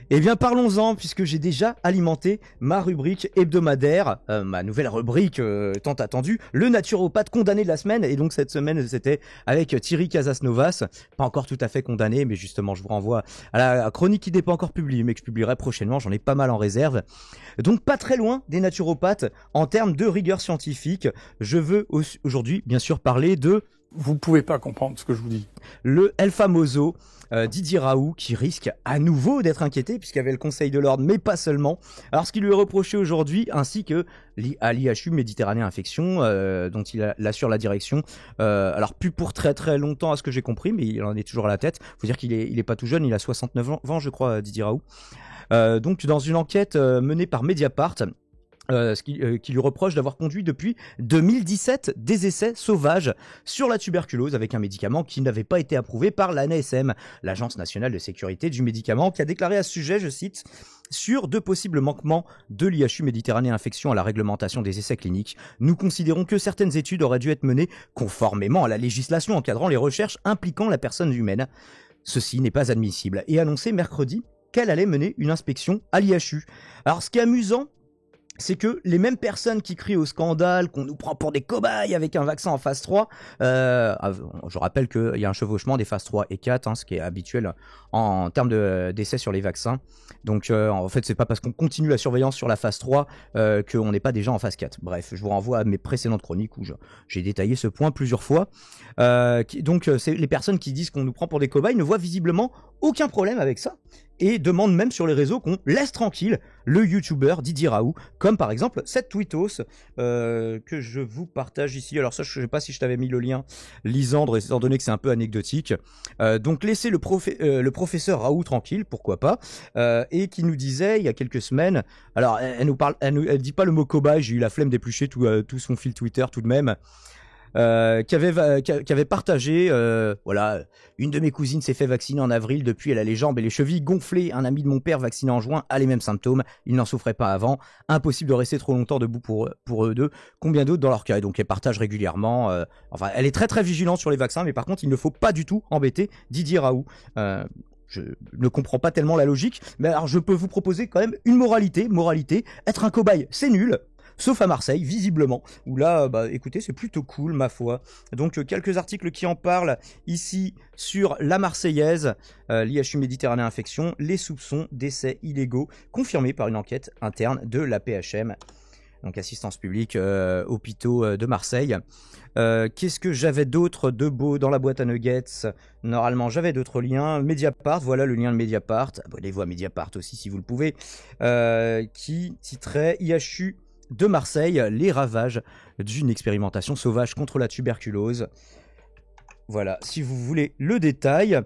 Eh bien parlons-en, puisque j'ai déjà alimenté ma rubrique hebdomadaire, ma nouvelle rubrique tant attendue, le naturopathe condamné de la semaine. Et donc cette semaine c'était avec Thierry Casasnovas, pas encore tout à fait condamné, mais justement je vous renvoie à la chronique qui n'est pas encore publiée, mais que je publierai prochainement, j'en ai pas mal en réserve. Donc pas très loin des naturopathes en termes de rigueur scientifique. Je veux aujourd'hui bien sûr parler de... Vous pouvez pas comprendre ce que je vous dis. Le El Famoso, Didier Raoult, qui risque à nouveau d'être inquiété puisqu'il y avait le Conseil de l'Ordre, mais pas seulement. Alors ce qui lui est reproché aujourd'hui, ainsi que à l'IHU Méditerranée Infection, dont il assure la direction, alors plus pour très très longtemps à ce que j'ai compris, mais il en est toujours à la tête. Faut dire qu'il est pas tout jeune, il a 69 ans je crois, Didier Raoult. Donc dans une enquête menée par Mediapart, qui lui reproche d'avoir conduit depuis 2017 des essais sauvages sur la tuberculose avec un médicament qui n'avait pas été approuvé par l'ANSM, l'Agence nationale de sécurité du médicament, qui a déclaré à ce sujet, je cite, sur de possibles manquements de l'IHU Méditerranée Infection à la réglementation des essais cliniques, nous considérons que certaines études auraient dû être menées conformément à la législation encadrant les recherches impliquant la personne humaine. Ceci n'est pas admissible, et annoncé mercredi qu'elle allait mener une inspection à l'IHU. Alors ce qui est amusant, c'est que les mêmes personnes qui crient au scandale, qu'on nous prend pour des cobayes avec un vaccin en phase 3, je rappelle qu'il y a un chevauchement des phases 3 et 4, ce qui est habituel en termes d'essais sur les vaccins. Donc en fait, c'est pas parce qu'on continue la surveillance sur la phase 3 qu'on n'est pas déjà en phase 4. Bref, je vous renvoie à mes précédentes chroniques où j'ai détaillé ce point plusieurs fois. Donc c'est les personnes qui disent qu'on nous prend pour des cobayes ne voient visiblement aucun problème avec ça et demandent même sur les réseaux qu'on laisse tranquille le youtubeur Didier Raoult, comme par exemple cette tweetos que je vous partage ici. Alors ça, je sais pas si je t'avais mis le lien, Lisandre, étant donné que c'est un peu anecdotique. Donc laissez le professeur Raoult tranquille, pourquoi pas, et qui nous disait il y a quelques semaines, alors elle dit pas le mot cobaye, j'ai eu la flemme d'éplucher tout son fil Twitter tout de même, qui avait partagé, voilà, une de mes cousines s'est fait vacciner en avril, depuis elle a les jambes et les chevilles gonflées, un ami de mon père vacciné en juin a les mêmes symptômes, il n'en souffrait pas avant, impossible de rester trop longtemps debout pour eux deux, combien d'autres dans leur cas, et donc elle partage régulièrement, enfin elle est très très vigilante sur les vaccins, mais par contre il ne faut pas du tout embêter Didier Raoult. Je ne comprends pas tellement la logique, mais alors je peux vous proposer quand même une moralité, être un cobaye c'est nul, sauf à Marseille, visiblement, où là, écoutez, c'est plutôt cool, ma foi. Donc, quelques articles qui en parlent ici sur la Marseillaise, l'IHU Méditerranée Infection, les soupçons d'essais illégaux confirmés par une enquête interne de la PHM, donc assistance publique, hôpitaux de Marseille. Qu'est-ce que j'avais d'autre de beau dans la boîte à nuggets? Normalement, j'avais d'autres liens. Mediapart, voilà le lien de Mediapart. Abonnez-vous à Mediapart aussi si vous le pouvez. Qui titrait IHU de Marseille, les ravages d'une expérimentation sauvage contre la tuberculose. Voilà, si vous voulez le détail.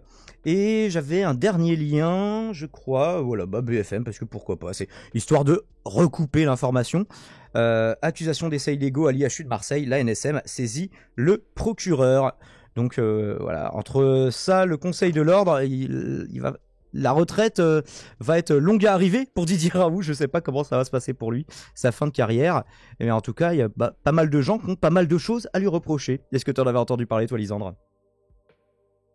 Et j'avais un dernier lien, je crois, voilà, BFM, parce que pourquoi pas, c'est histoire de recouper l'information. Accusation d'essais illégaux à l'IHU de Marseille, l'ANSM saisit le procureur. Donc voilà, entre ça, le Conseil de l'Ordre, la retraite va être longue à arriver pour Didier Raoult. Je sais pas comment ça va se passer pour lui, sa fin de carrière. Mais en tout cas, il y a pas mal de gens qui ont pas mal de choses à lui reprocher. Est-ce que tu en avais entendu parler, toi, Lisandre?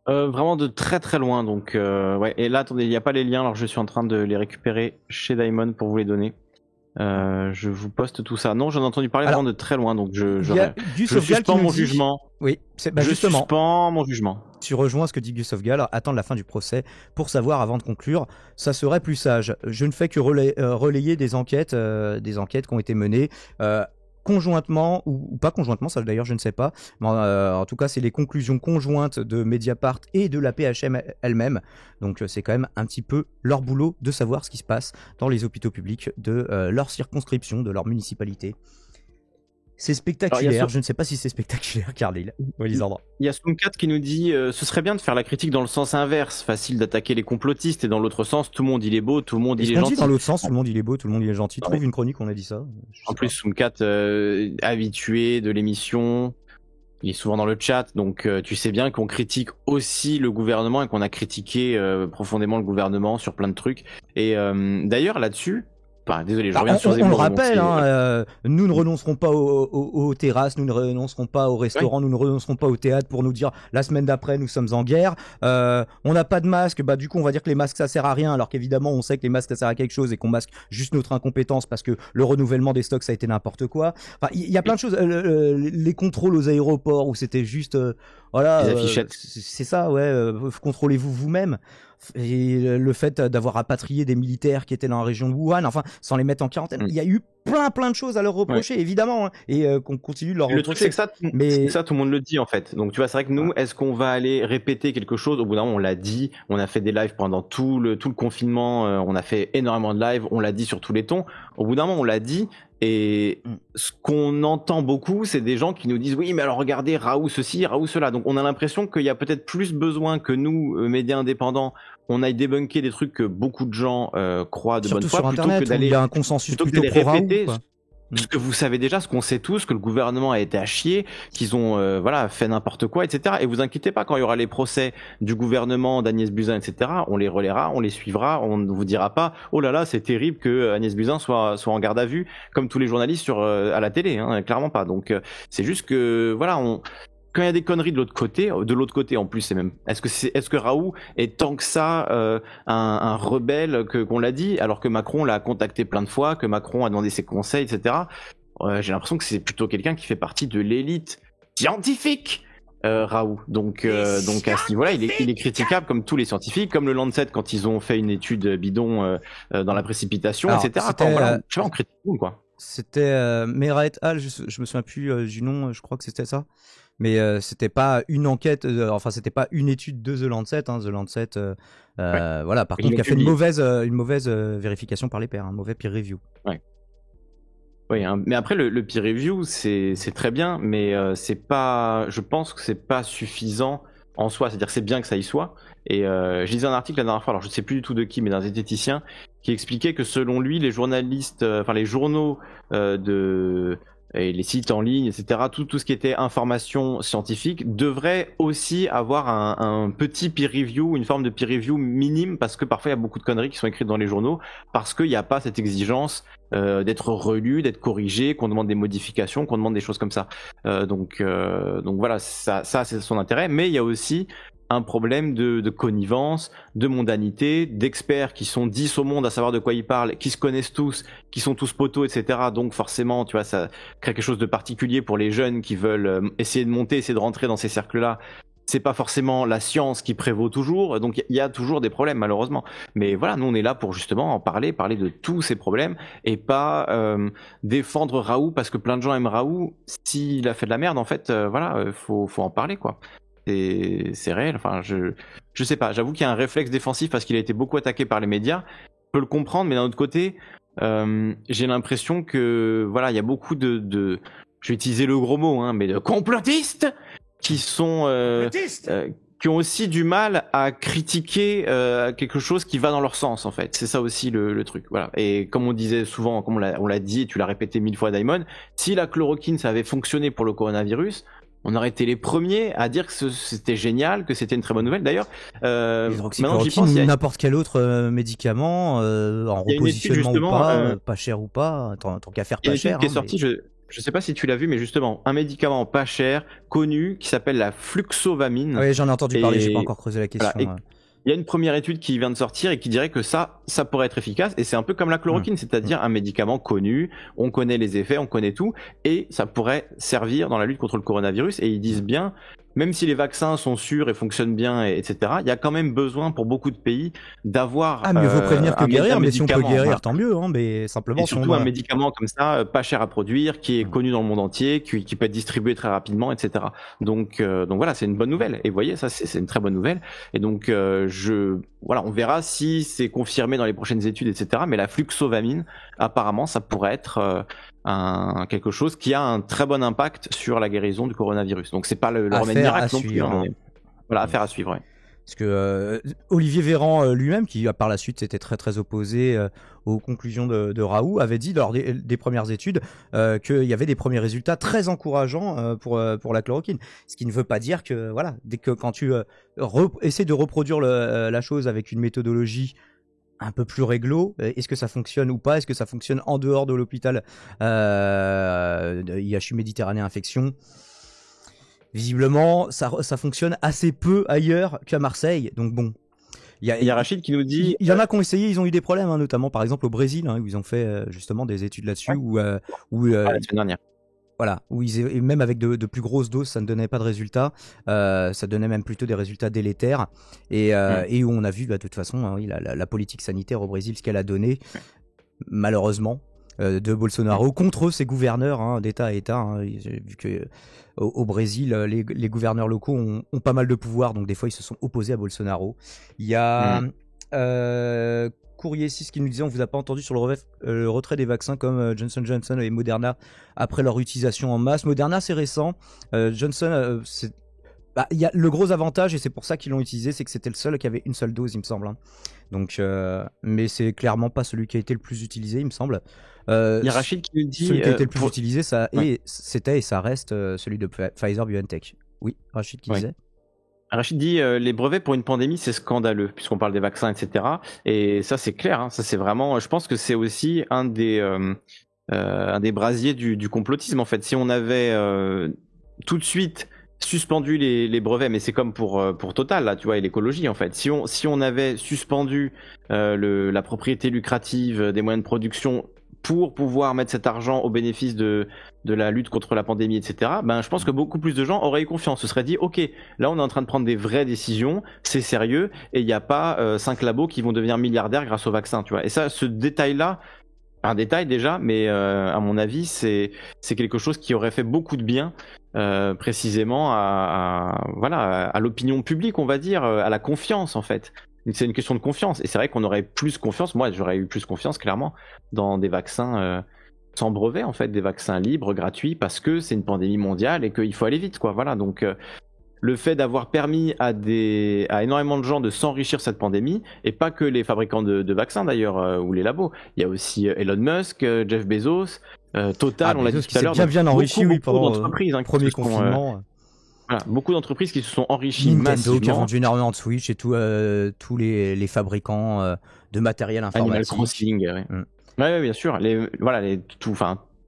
Vraiment de très très loin. Donc, ouais. Et là, attendez, il n'y a pas les liens. Alors, je suis en train de les récupérer chez Daimon pour vous les donner. Je vous poste tout ça. Non, j'en ai entendu parler vraiment de très loin. Donc, je suspends mon jugement. Oui, je suspends mon jugement. Tu rejoins ce que dit Gus Ofgal, attendre la fin du procès pour savoir avant de conclure, ça serait plus sage. Je ne fais que relayer des enquêtes qui ont été menées conjointement ou pas conjointement, ça d'ailleurs je ne sais pas, mais en tout cas c'est les conclusions conjointes de Mediapart et de la PHM elle-même, donc c'est quand même un petit peu leur boulot de savoir ce qui se passe dans les hôpitaux publics de leur circonscription, de leur municipalité. C'est spectaculaire. Alors, je ne sais pas si c'est spectaculaire, Carlyle. Oui, Lisandre. Il y a Soumkat qui nous dit ce serait bien de faire la critique dans le sens inverse. Facile d'attaquer les complotistes, et dans l'autre sens, tout le monde il est beau, tout le monde il est gentil. Dans l'autre sens, tout le monde il est beau, tout le monde il est gentil. Trouve une chronique, on a dit ça. En plus, Soumkat, habitué de l'émission, il est souvent dans le chat, donc tu sais bien qu'on critique aussi le gouvernement et qu'on a critiqué profondément le gouvernement sur plein de trucs. Et d'ailleurs, là-dessus, Enfin, désolé, je reviens sur On le Zemmour. rappelle, nous ne renoncerons pas aux terrasses, nous ne renoncerons pas au restaurant, nous ne renoncerons pas au théâtre pour nous dire la semaine d'après nous sommes en guerre. On n'a pas de masque, du coup on va dire que les masques ça sert à rien, alors qu'évidemment on sait que les masques ça sert à quelque chose et qu'on masque juste notre incompétence parce que le renouvellement des stocks ça a été n'importe quoi. Enfin, il y a plein de choses. Les contrôles aux aéroports où c'était juste, voilà, Les affichettes. c'est ça, contrôlez-vous vous-même. Et le fait d'avoir rapatrié des militaires qui étaient dans la région de Wuhan, enfin, sans les mettre en quarantaine, il y a eu plein de choses à leur reprocher, évidemment, et qu'on continue de leur reprocher. Le truc, c'est que ça, tout le monde le dit, en fait. Donc, tu vois, c'est vrai que nous, est-ce qu'on va aller répéter quelque chose? Au bout d'un moment, on l'a dit, on a fait des lives pendant tout le confinement, on a fait énormément de lives, on l'a dit sur tous les tons. Au bout d'un moment, on l'a dit, et ce qu'on entend beaucoup, c'est des gens qui nous disent oui, mais alors regardez, Raoult ceci, Raoult cela. Donc on a l'impression qu'il y a peut-être plus besoin que nous, médias indépendants, on aille débunker des trucs que beaucoup de gens croient de bonne foi, sur plutôt Internet, que d'aller, il y a un consensus plutôt répéter pro-Raoult, ce que vous savez déjà, ce qu'on sait tous, que le gouvernement a été à chier, qu'ils ont fait n'importe quoi, etc. Et vous inquiétez pas, quand il y aura les procès du gouvernement, d'Agnès Buzyn, etc., on les relaiera, on les suivra, on ne vous dira pas oh là là, c'est terrible que Agnès Buzyn soit en garde à vue comme tous les journalistes à la télé, clairement pas. Donc c'est juste que voilà, quand il y a des conneries de l'autre côté en plus, c'est même est-ce que Raoult est tant que ça un rebelle qu'on l'a dit, alors que Macron l'a contacté plein de fois, que Macron a demandé ses conseils, etc. J'ai l'impression que c'est plutôt quelqu'un qui fait partie de l'élite scientifique, Raoult. Donc à ce niveau-là, il est critiquable comme tous les scientifiques, comme le Lancet quand ils ont fait une étude bidon dans la précipitation, alors, etc. On critique tout, quoi. C'était Mera et al, je me souviens plus du nom, je crois que c'était ça. Mais c'était pas une enquête, c'était pas une étude de The Lancet. The Lancet, voilà, par contre, qui a fait une mauvaise vérification par les pairs, un mauvais peer review. Ouais. Oui, mais après le peer review, c'est très bien, mais je pense que c'est pas suffisant en soi. C'est-à-dire que c'est bien que ça y soit. Et je lisais un article la dernière fois, alors je sais plus du tout de qui, mais d'un zététicien, qui expliquait que selon lui, les journalistes, les journaux et les sites en ligne, etc., tout ce qui était information scientifique devrait aussi avoir un petit peer review, une forme de peer review minime, parce que parfois il y a beaucoup de conneries qui sont écrites dans les journaux, parce qu'il n'y a pas cette exigence d'être relu, d'être corrigé, qu'on demande des modifications, qu'on demande des choses comme ça. Donc voilà, ça c'est son intérêt, mais il y a aussi un problème de connivence, de mondanité, d'experts qui sont 10 au monde à savoir de quoi ils parlent, qui se connaissent tous, qui sont tous poteaux, etc. Donc forcément, tu vois, ça crée quelque chose de particulier pour les jeunes qui veulent essayer de rentrer dans ces cercles-là. C'est pas forcément la science qui prévaut toujours, donc il y a toujours des problèmes malheureusement. Mais voilà, nous on est là pour justement en parler de tous ces problèmes et pas défendre Raoult parce que plein de gens aiment Raoult. S'il a fait de la merde, en fait, faut en parler, quoi. C'est réel. Enfin, je sais pas. J'avoue qu'il y a un réflexe défensif parce qu'il a été beaucoup attaqué par les médias. Je peux le comprendre, mais d'un autre côté, j'ai l'impression que voilà, il y a beaucoup de je vais utiliser le gros mot, mais de complotistes qui sont qui ont aussi du mal à critiquer quelque chose qui va dans leur sens, en fait. C'est ça aussi le truc. Voilà. Et comme on disait souvent, comme on l'a dit, et tu l'as répété 1000 fois, Daimon, si la chloroquine ça avait fonctionné pour le coronavirus, on aurait été les premiers à dire que c'était génial, que c'était une très bonne nouvelle. D'ailleurs, maintenant j'y pense, n'importe quel autre médicament, en repositionnement ou pas, pas cher ou pas, tant qu'à faire pas cher. Qui est sortie, je sais pas si tu l'as vu, mais justement, un médicament pas cher, connu, qui s'appelle la fluxovamine. Oui, j'en ai entendu parler, j'ai pas encore creusé la question. Voilà, il y a une première étude qui vient de sortir et qui dirait que ça pourrait être efficace, et c'est un peu comme la chloroquine, c'est-à-dire un médicament connu, on connaît les effets, on connaît tout, et ça pourrait servir dans la lutte contre le coronavirus, et ils disent bien, même si les vaccins sont sûrs et fonctionnent bien, etc., il y a quand même besoin pour beaucoup de pays d'avoir mieux vaut prévenir que guérir, mais si on peut guérir, tant mieux, mais simplement... Et surtout un médicament comme ça, pas cher à produire, qui est connu dans le monde entier, qui peut être distribué très rapidement, etc. Donc voilà, c'est une bonne nouvelle. Et vous voyez, ça c'est une très bonne nouvelle. Et donc on verra si c'est confirmé dans les prochaines études, etc. Mais la fluxovamine, apparemment, ça pourrait être quelque chose qui a un très bon impact sur la guérison du coronavirus. Donc c'est pas le remède miracle non plus. Voilà, affaire à suivre. Ouais. Parce que Olivier Véran lui-même, qui par la suite s'était très très opposé aux conclusions de Raoult, avait dit lors des premières études qu'il y avait des premiers résultats très encourageants pour la chloroquine. Ce qui ne veut pas dire que voilà, dès que quand tu essaies de reproduire la chose avec une méthodologie un peu plus réglo. Est-ce que ça fonctionne ou pas? Est-ce que ça fonctionne en dehors de l'hôpital de IHU Méditerranée Infection? Visiblement, ça fonctionne assez peu ailleurs qu'à Marseille. Donc bon. Il y a Rachid qui nous dit... Il y en a qui ont essayé, ils ont eu des problèmes, hein, notamment par exemple au Brésil, hein, où ils ont fait justement des études là-dessus, la semaine dernière. Voilà, et même avec de plus grosses doses, ça ne donnait pas de résultats, ça donnait même plutôt des résultats délétères, et où on a vu, de toute façon, hein, la politique sanitaire au Brésil, ce qu'elle a donné, malheureusement, de Bolsonaro contre ses gouverneurs, hein, d'État à État. Hein, j'ai vu que au Brésil, les gouverneurs locaux ont pas mal de pouvoir, donc des fois ils se sont opposés à Bolsonaro. Il y a Courrier 6 qui nous disait: on vous a pas entendu sur le retrait des vaccins comme Johnson & Johnson et Moderna après leur utilisation en masse. Moderna c'est récent, Johnson il y a le gros avantage, et c'est pour ça qu'ils l'ont utilisé, c'est que c'était le seul qui avait une seule dose, il me semble, hein. Donc, mais c'est clairement pas celui qui a été le plus utilisé, il me semble. Il y a Rachid qui nous dit... Celui qui a été le plus utilisé, c'était et ça reste celui de Pfizer-BioNTech. Oui, Rachid qui disait. Rachid dit les brevets pour une pandémie, c'est scandaleux, puisqu'on parle des vaccins, etc. Et ça, c'est clair, hein, ça c'est vraiment... Je pense que c'est aussi un des brasiers du complotisme, en fait. Si on avait tout de suite suspendu les brevets, mais c'est comme pour Total, là, tu vois, et l'écologie, en fait. Si on avait suspendu la propriété lucrative des moyens de production pour pouvoir mettre cet argent au bénéfice de la lutte contre la pandémie, etc., je pense que beaucoup plus de gens auraient eu confiance, se seraient dit, ok, là on est en train de prendre des vraies décisions, c'est sérieux, et il n'y a pas 5 labos qui vont devenir milliardaires grâce au vaccin, tu vois. Et ça, ce détail-là, un détail déjà, mais à mon avis, c'est quelque chose qui aurait fait beaucoup de bien, précisément à l'opinion publique, on va dire, à la confiance, en fait. C'est une question de confiance, et c'est vrai qu'on aurait plus confiance, moi j'aurais eu plus confiance clairement dans des vaccins sans brevet, en fait, des vaccins libres, gratuits, parce que c'est une pandémie mondiale et qu'il faut aller vite, quoi. Voilà, donc le fait d'avoir permis à énormément de gens de s'enrichir cette pandémie, et pas que les fabricants de vaccins d'ailleurs, ou les labos, il y a aussi Elon Musk, Jeff Bezos, Total, on l'a dit tout à l'heure, bien enrichi, oui, pendant d'entreprises, le premier confinement. Voilà, beaucoup d'entreprises qui se sont enrichies Nintendo massivement. qui a vendu énormément de Switch, et tous les fabricants de matériel informatique. Animal Crossing, ouais, bien sûr.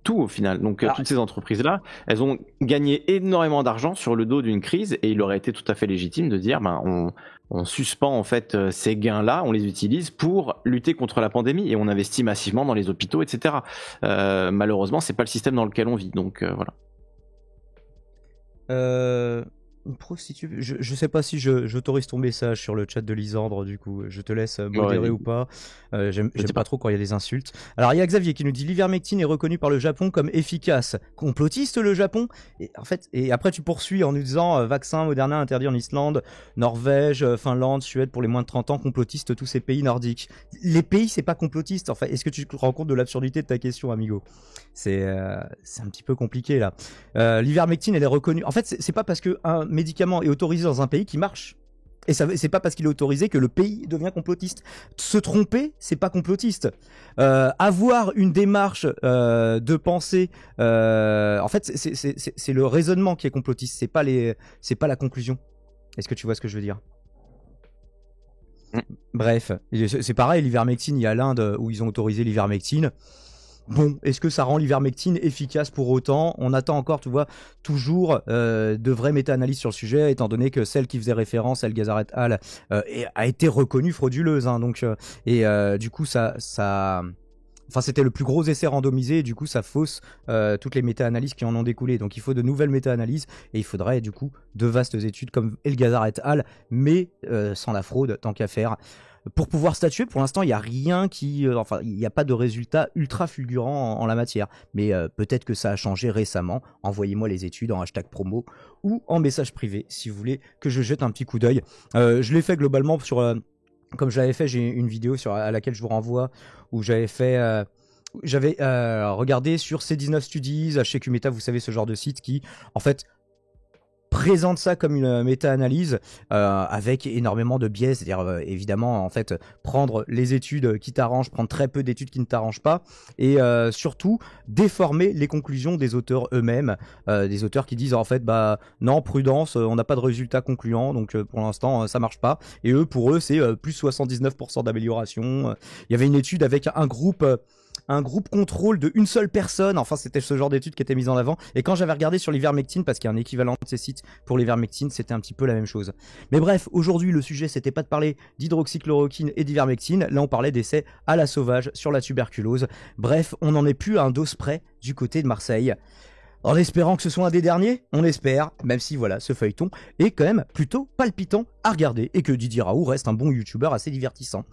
Tout au final. Donc toutes ces entreprises-là, elles ont gagné énormément d'argent sur le dos d'une crise, et il aurait été tout à fait légitime de dire, on suspend en fait ces gains-là, on les utilise pour lutter contre la pandémie, et on investit massivement dans les hôpitaux, etc. Malheureusement, c'est pas le système dans lequel on vit. Donc voilà. Une prostituée, je sais pas si j'autorise ton message sur le chat de Lisandre, du coup je te laisse modérer ou pas. J'aime pas trop quand il y a des insultes. Alors il y a Xavier qui nous dit: l'ivermectine est reconnue par le Japon comme efficace. Complotiste le Japon. Et après tu poursuis en nous disant vaccin Moderna interdit en Islande, Norvège, Finlande, Suède pour les moins de 30 ans, complotiste tous ces pays nordiques. Les pays, c'est pas complotiste. Enfin, est-ce que tu te rends compte de l'absurdité de ta question, amigo? C'est un petit peu compliqué là. L'ivermectine, elle est reconnue. En fait, c'est pas parce que un médicament est autorisé dans un pays qui marche. Et c'est pas parce qu'il est autorisé que le pays devient complotiste. Se tromper, c'est pas complotiste. Avoir une démarche de pensée, en fait, c'est le raisonnement qui est complotiste. C'est pas la conclusion. Est-ce que tu vois ce que je veux dire? Bref, c'est pareil. L'ivermectine, il y a l'Inde où ils ont autorisé l'ivermectine. Bon, est-ce que ça rend l'ivermectine efficace pour autant? On attend encore, tu vois, toujours de vraies méta-analyses sur le sujet, étant donné que celle qui faisait référence, El Ghazal et al, a été reconnue frauduleuse. Hein, donc, du coup, enfin, c'était le plus gros essai randomisé, et du coup, ça fausse toutes les méta-analyses qui en ont découlé. Donc, il faut de nouvelles méta-analyses, et il faudrait, du coup, de vastes études comme El Ghazal et al, mais sans la fraude, tant qu'à faire. Pour pouvoir statuer, pour l'instant, il n'y a rien il n'y a pas de résultat ultra fulgurant en la matière. Mais peut-être que ça a changé récemment. Envoyez-moi les études en hashtag promo ou en message privé si vous voulez que je jette un petit coup d'œil. Je l'ai fait globalement comme je l'avais fait, j'ai une vidéo à laquelle je vous renvoie où j'avais regardé sur C19 Studies, chez Qmeta, vous savez, ce genre de site qui, en fait, présente ça comme une méta-analyse avec énormément de biais, c'est-à-dire évidemment en fait prendre les études qui t'arrangent, prendre très peu d'études qui ne t'arrangent pas, et surtout déformer les conclusions des auteurs eux-mêmes, des auteurs qui disent en fait bah non, prudence, on n'a pas de résultats concluants, donc pour l'instant ça marche pas, et eux pour eux c'est plus 79% d'amélioration. Il y avait une étude avec un groupe contrôle de une seule personne, enfin c'était ce genre d'étude qui était mise en avant, et quand j'avais regardé sur l'ivermectine, parce qu'il y a un équivalent de ces sites pour l'ivermectine, c'était un petit peu la même chose. Mais bref, aujourd'hui le sujet c'était pas de parler d'hydroxychloroquine et d'ivermectine, là on parlait d'essais à la sauvage sur la tuberculose. Bref, on n'en est plus à un dose près du côté de Marseille. En espérant que ce soit un des derniers, on espère, même si voilà, ce feuilleton est quand même plutôt palpitant à regarder, et que Didier Raoult reste un bon youtubeur assez divertissant.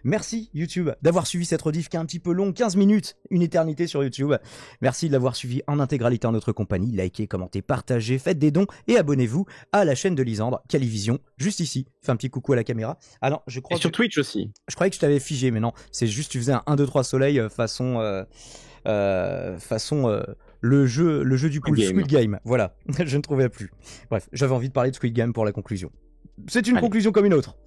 Merci YouTube d'avoir suivi cette rediff qui est un petit peu longue, 15 minutes, une éternité sur YouTube. Merci de l'avoir suivi en intégralité en notre compagnie. Likez, commentez, partagez, faites des dons et abonnez-vous à la chaîne de Lisandre, Calivision, juste ici. Fais un petit coucou à la caméra. Ah non, je crois et sur Twitch aussi. Je croyais que je t'avais figé, mais non, c'est juste tu faisais un 1, 2, 3 soleil façon le jeu du pool Squid Game. Voilà, je ne trouvais plus. Bref, j'avais envie de parler de Squid Game pour la conclusion. C'est une conclusion comme une autre.